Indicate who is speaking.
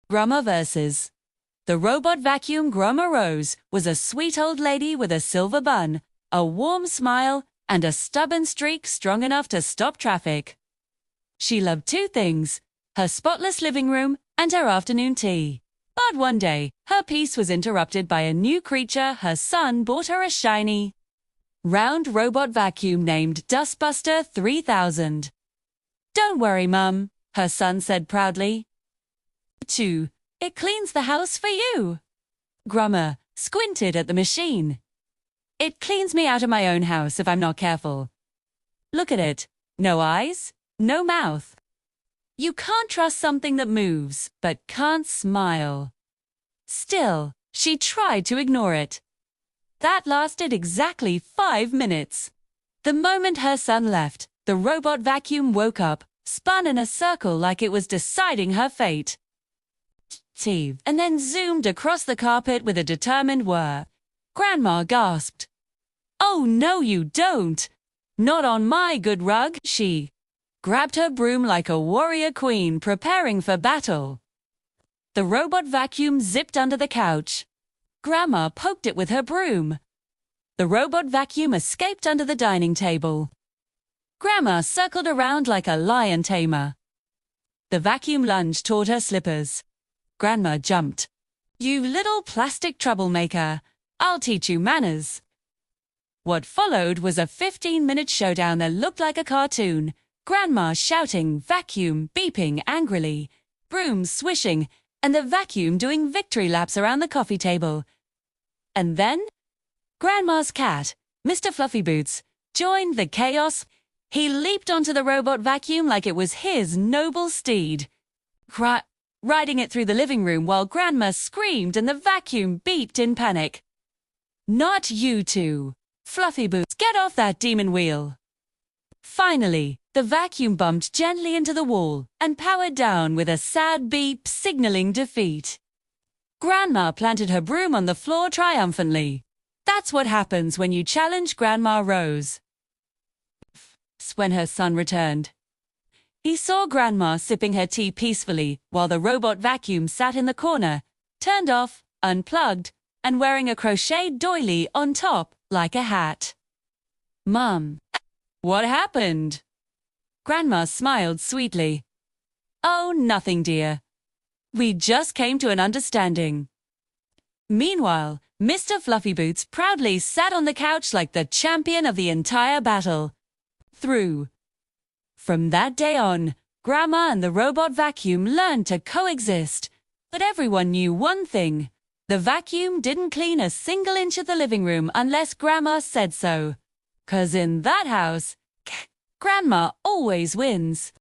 Speaker 1: Grandma versus. The robot vacuum Grandma Rose was a sweet old lady with a silver bun, a warm smile, and a stubborn streak strong enough to stop traffic. She loved two things, her spotless living room and her afternoon tea. But one day, her peace was interrupted by a new creature. Her son bought her a shiny, round robot vacuum named Dustbuster 3000. "Don't worry, Mum," her son said proudly. It cleans the house for you." Grandma squinted at the machine. "It cleans me out of my own house if I'm not careful. Look at it. No eyes, no mouth. You can't trust something that moves, but can't smile." Still, she tried to ignore it. That lasted exactly 5 minutes. The moment her son left, the robot vacuum woke up, spun in a circle like it was deciding her fate, and then zoomed across the carpet with a determined whir. Grandma gasped. "Oh, no, you don't! Not on my good rug!" She grabbed her broom like a warrior queen preparing for battle. The robot vacuum zipped under the couch. Grandma poked it with her broom. The robot vacuum escaped under the dining table. Grandma circled around like a lion tamer. The vacuum lunged toward her slippers. Grandma jumped. "You little plastic troublemaker! I'll teach you manners." What followed was a 15-minute showdown that looked like a cartoon. Grandma shouting, vacuum beeping angrily, broom swishing, and the vacuum doing victory laps around the coffee table. And then, Grandma's cat, Mr. Fluffy Boots, joined the chaos. He leaped onto the robot vacuum like it was his noble steed, riding it through the living room while Grandma screamed and the vacuum beeped in panic. "Not you two! Fluffy Boots, get off that demon wheel!" Finally, the vacuum bumped gently into the wall and powered down with a sad beep signaling defeat. Grandma planted her broom on the floor triumphantly. That's what happens when you challenge Grandma Rose. When her son returned, he saw Grandma sipping her tea peacefully while the robot vacuum sat in the corner, turned off, unplugged, and wearing a crocheted doily on top like a hat. "Mum, what happened?" Grandma smiled sweetly. "Oh, nothing, dear. We just came to an understanding." Meanwhile, Mr. Fluffy Boots proudly sat on the couch like the champion of the entire battle. From that day on, Grandma and the robot vacuum learned to coexist. But everyone knew one thing. The vacuum didn't clean a single inch of the living room unless Grandma said so. 'Cause in that house, Grandma always wins.